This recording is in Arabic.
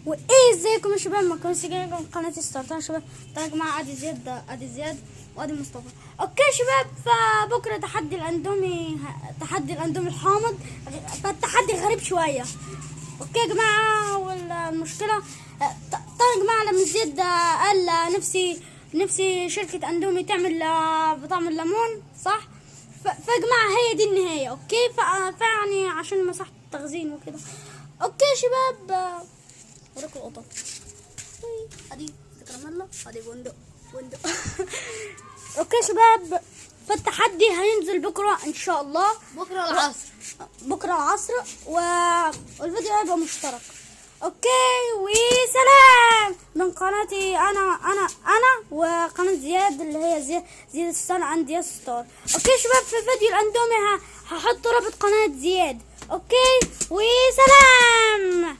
وايه ازيكم يا شباب؟ ما كنتش جايكم قناه ستارت يا شباب. طيب يا جماعه ادي زياد وادي مصطفى. اوكي يا شباب، فبكره تحدي الاندومي، تحدي الاندومي الحامض. فالتحدي غريب شويه. اوكي يا جماعه، والمشكله طيب يا جماعه لما زياد قال نفسي شركه اندومي تعمل بطعم الليمون، صح؟ فيا جماعه هي دي النهايه. اوكي، فيعني عشان مساحه التخزين وكده. اوكي يا شباب، وراكم القطط. ادي كراميلا، ادي بندق. اوكي يا شباب، فالتحدي هينزل بكره ان شاء الله، بكره العصر والفيديو هيبقى مشترك. اوكي، وسلام من قناتي انا وقناه زياد اللي هي زياد السنة عند يا ستار. اوكي يا شباب، في فيديو الاندومي هحط رابط قناه زياد. اوكي، وسلام.